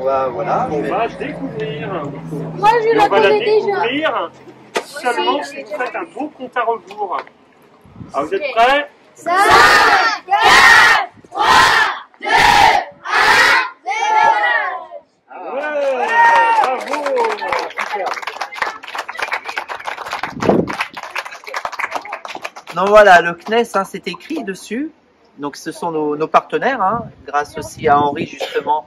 voilà. On va découvrir. Moi, je la on va la connais déjà. découvrir seulement si vous faites un beau compte à rebours. Alors vous êtes prêts? 5, 4, 3, 2, 1, 0. Ouais, bravo. Donc voilà, le CNES, hein, c'est écrit dessus. Donc ce sont nos partenaires, hein, grâce aussi à Henri justement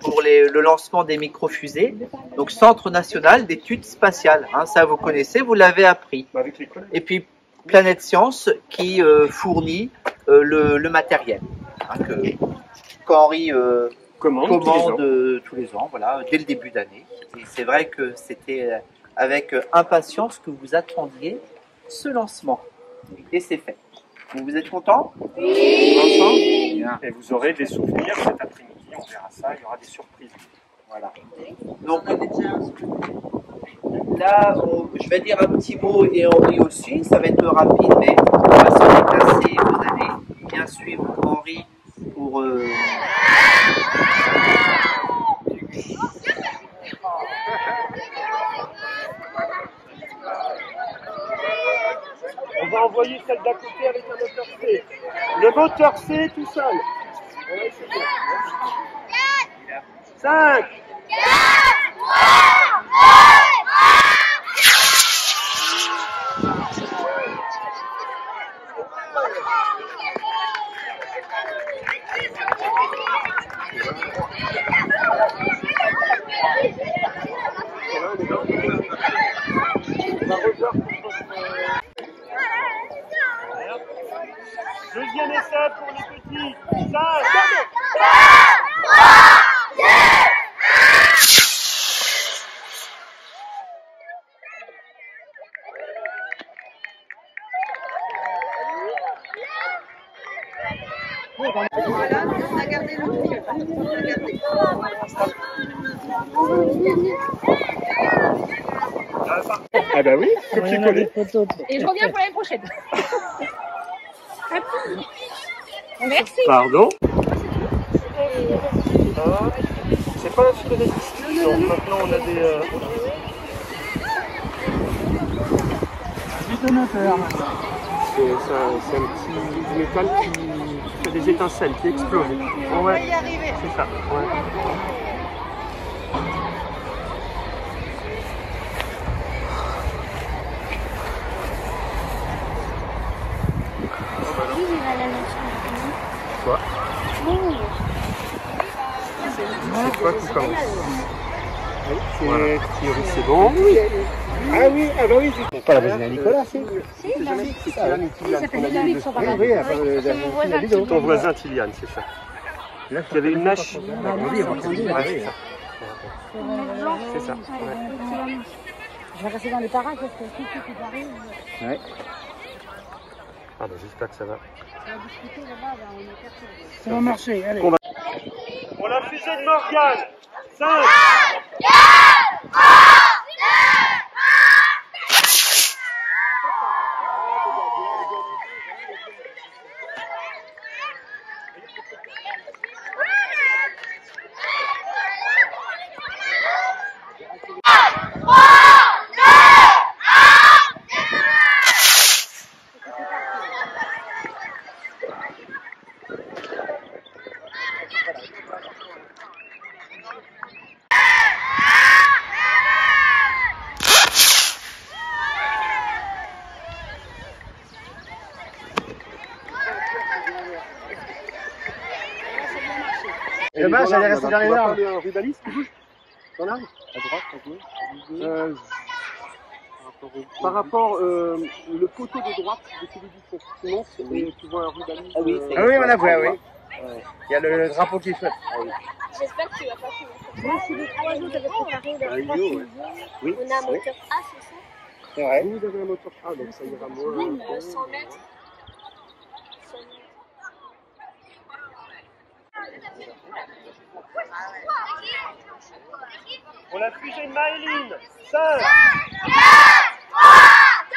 pour le lancement des microfusées. Donc Centre national d'études spatiales, hein, ça vous connaissez, vous l'avez appris. Et puis Planète Science qui fournit le matériel hein, qu'Henri commande tous les ans, voilà, dès le début d'année. Et c'est vrai que c'était avec impatience que vous attendiez ce lancement. Et c'est fait. Vous êtes content? Oui. Et vous aurez des souvenirs cet après-midi, on verra ça, il y aura des surprises. Voilà. Donc là, je vais dire un petit mot et Henri aussi, ça va être rapide, mais on va se déplacer, vous allez bien suivre Henri pour... On va envoyer celle d'à côté avec un moteur C. Le moteur C tout seul. On va essayer. 5, 4, 3, 2. Deuxième essai pour les petits. 5, 4, 3, 2, 1. Voilà, on a gardé le fil. Ah bah oui, copier-coller. Et je reviens pour l'année prochaine. Merci. Pardon. C'est pas un filet d'addition. Maintenant on a des détonateurs. C'est un petit métal qui fait des étincelles, qui explose. On va y arriver. C'est ça. Ouais. Quoi? C'est quoi qui commence? Voilà. C'est bon. Ah oui, ah bah oui, c'est pas la voisine à Nicolas, c'est? Si, il s'appelle Ludovic, son papa. Ton voisin Tiliane, c'est ça. Il y avait une machine. C'est ça. Je vais rester dans les parages parce que tout qui arrive. Ouais. Ah bah j'espère que ça va. Ça va marcher, allez. Pour la fusée de Morgane. 5, 4, 3, Dommage, j'allais rester dans les arbres. Un rubaliste qui bouge dans l'arbre? À droite, à gauche. Par rapport le poteau de droite de celui du fond, tu montes et tu vois un rubaliste. Ah oui, on a vu, oui. Il y a le drapeau qui flotte. J'espère que tu vas pas finir. Moi, si les oiseaux devaient préparer leur Oui, on a un moteur A, c'est ça? C'est vrai. Vous avez un moteur A, donc ça ira moins. Oui, 100 mètres. Pour la fusée de Maëline. 5, 4, 3, 2,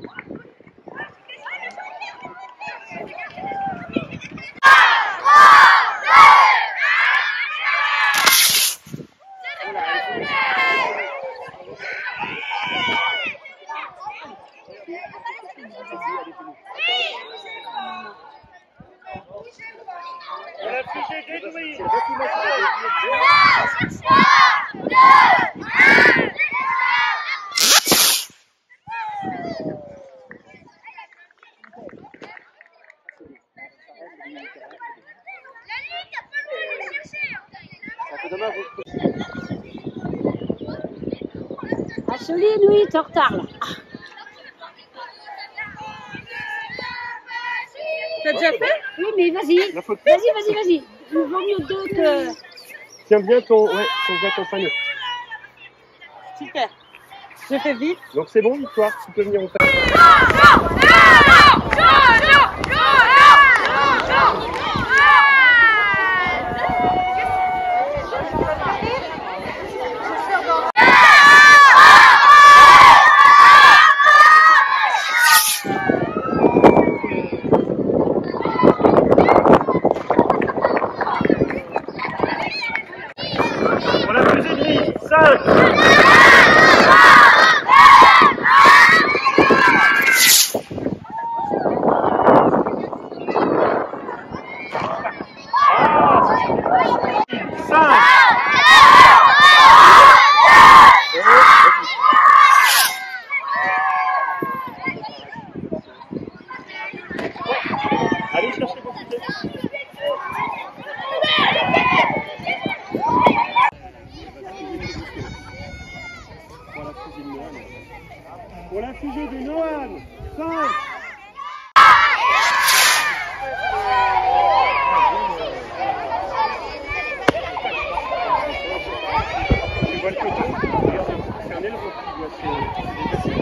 1. Acheline, oui, t'es en retard là. T'as déjà fait? Oui, mais vas-y. La photo. Vas-y. Il vaut mieux deux que... Tiens bien ton panneau. Super. Je fais vite. Donc c'est bon, Victoire, tu peux venir au panneau. On a plus de nuit. 5. Allez chercher vos pieds. Pour la fusée de Noël, 5. Tu vois le coton? Regarde, c'est un aileron qui doit se déplacer.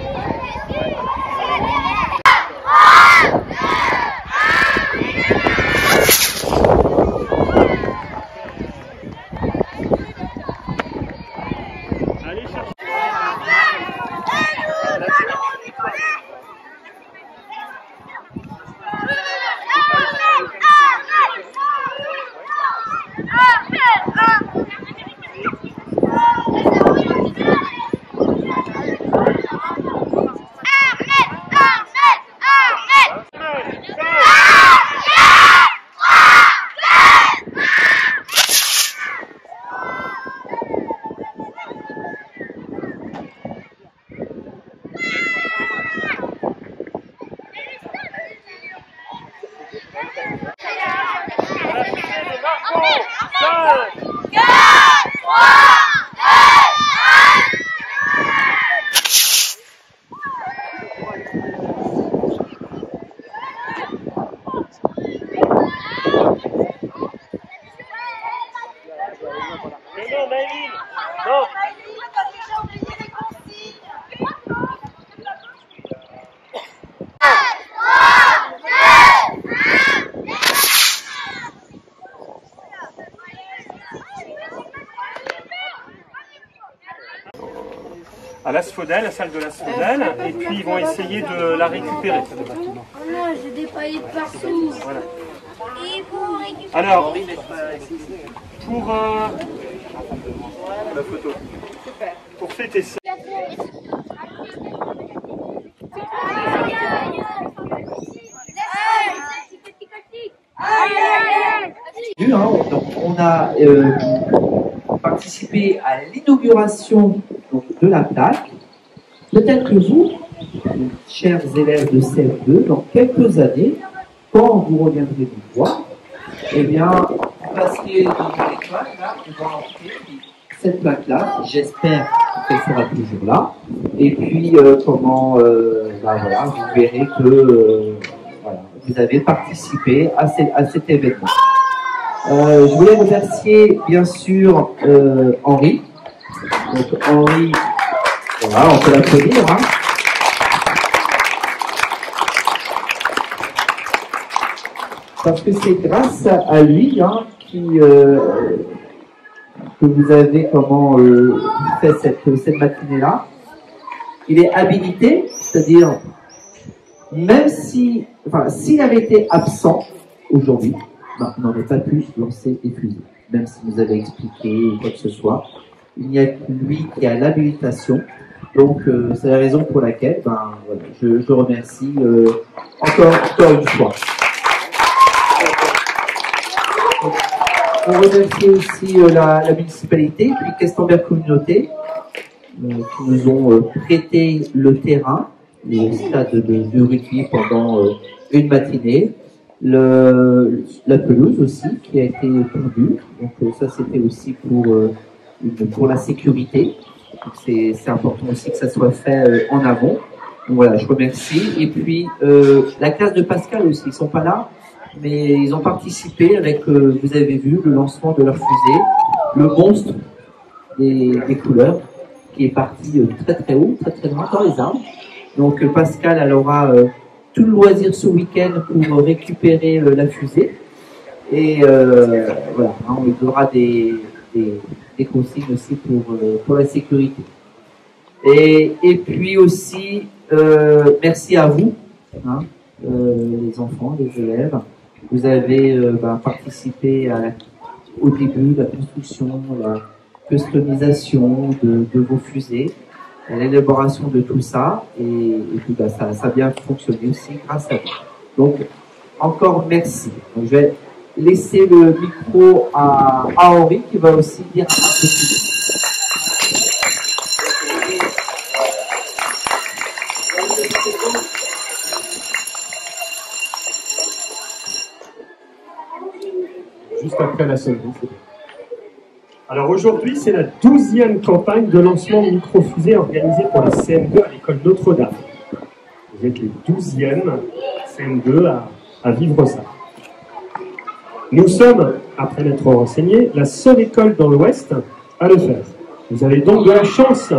Allez chercher. Non, Maëline, non. À l'asphodèle, la salle de l'asphodèle, et puis ils vont essayer de la récupérer. Oh non, j'ai des paillettes partout. Voilà. Et pour récupérer... Alors, pour la photo, pour fêter ça. Donc, on a participé à l'inauguration de la plaque. Peut-être que vous, chers élèves de CF2, dans quelques années, quand vous reviendrez nous voir, eh bien, parce que l'école, là, on va entrer cette plaque-là, j'espère qu'elle sera toujours là. Et puis, voilà, vous verrez que voilà, vous avez participé à cet événement. Je voulais remercier bien sûr Henri. Donc Henri, voilà, on peut l'applaudir. Hein. Parce que c'est grâce à lui que vous avez fait cette matinée-là. Il est habilité, c'est-à-dire même s'il avait été absent aujourd'hui, on n'aurait pas pu lancer des fusées, même si vous avez expliqué ou quoi que ce soit. Il n'y a que lui qui a l'habilitation. Donc, c'est la raison pour laquelle voilà, je remercie encore une fois. On remercie aussi la municipalité, puis Questenberg Communauté, qui nous ont prêté le terrain, le stade de rugby pendant une matinée. La pelouse aussi, qui a été tondue. Donc ça, c'était aussi pour la sécurité. C'est important aussi que ça soit fait en amont. Donc voilà, je remercie. Et puis, la classe de Pascal aussi, ils sont pas là, mais ils ont participé avec, vous avez vu, le lancement de leur fusée, le monstre des couleurs, qui est parti très très haut, très très loin dans les arbres. Donc Pascal, elle aura tout le loisir ce week-end pour récupérer la fusée. Et voilà, hein, on lui donnera des consignes aussi pour la sécurité. Et puis aussi, merci à vous, hein, les enfants, les élèves. Vous avez participé au début de la construction, la customisation de vos fusées, à l'élaboration de tout ça, et puis ça a bien fonctionné aussi grâce à vous. Donc, encore merci. Donc, je vais laisser le micro à Henri qui va aussi dire un peu plus. Juste après la sonnerie. Alors aujourd'hui, c'est la 12e campagne de lancement de microfusées organisée pour la CM2 à l'école Notre-Dame. Vous êtes les 12e CM2 à vivre ça. Nous sommes, après m'être renseigné, la seule école dans l'Ouest à le faire. Vous avez donc de la chance.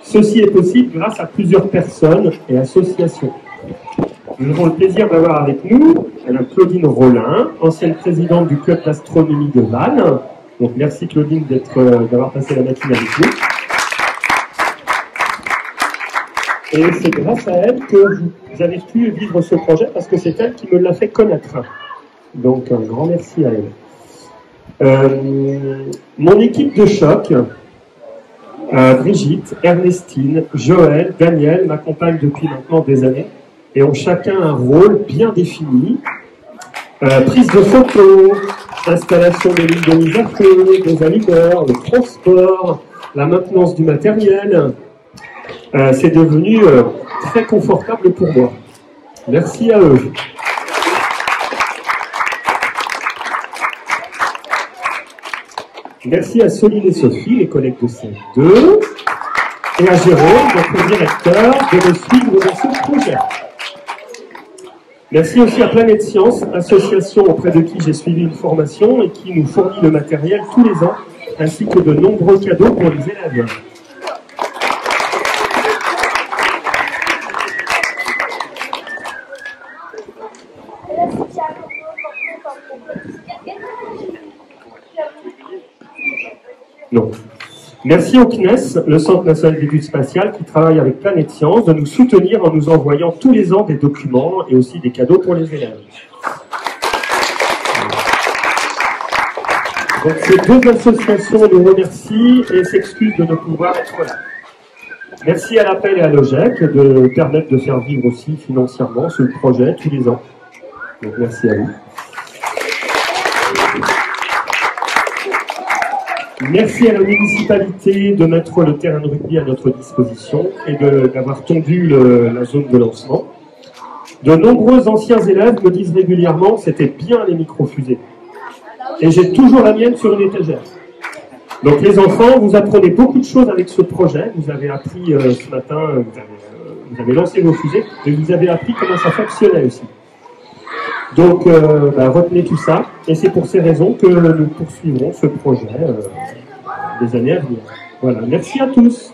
Ceci est possible grâce à plusieurs personnes et associations. Nous avons le plaisir d'avoir avec nous Madame Claudine Rollin, ancienne présidente du club d'astronomie de Vannes. Donc merci Claudine d'avoir passé la matinée avec nous. Et c'est grâce à elle que vous avez pu vivre ce projet parce que c'est elle qui me l'a fait connaître. Donc un grand merci à elle. Mon équipe de choc, Brigitte, Ernestine, Joël, Daniel m'accompagnent depuis maintenant des années et ont chacun un rôle bien défini. Prise de photos, installation des lignes de mise à feu, des allumeurs, le transport, la maintenance du matériel. C'est devenu très confortable pour moi. Merci à eux. Merci à Soline et Sophie, les collègues de CM2, et à Jérôme, notre directeur, de me suivre dans ce projet. Merci aussi à Planète Science, association auprès de qui j'ai suivi une formation et qui nous fournit le matériel tous les ans, ainsi que de nombreux cadeaux pour les élèves. Non. Merci au CNES, le Centre national d'études spatiales, qui travaille avec Planète Science, de nous soutenir en nous envoyant tous les ans des documents et aussi des cadeaux pour les élèves. Donc ces deux associations nous remercient et s'excusent de ne pouvoir être là. Merci à l'Appel et à l'OGEC de permettre de faire vivre aussi financièrement ce projet tous les ans. Donc merci à vous. Merci à la municipalité de mettre le terrain de rugby à notre disposition et d'avoir tondu la zone de lancement. De nombreux anciens élèves me disent régulièrement que c'était bien les microfusées. Et j'ai toujours la mienne sur une étagère. Donc les enfants, vous apprenez beaucoup de choses avec ce projet. Vous avez appris ce matin, vous avez lancé vos fusées, et vous avez appris comment ça fonctionnait aussi. Donc, retenez tout ça, et c'est pour ces raisons que nous poursuivrons ce projet des années à venir. Voilà, merci à tous.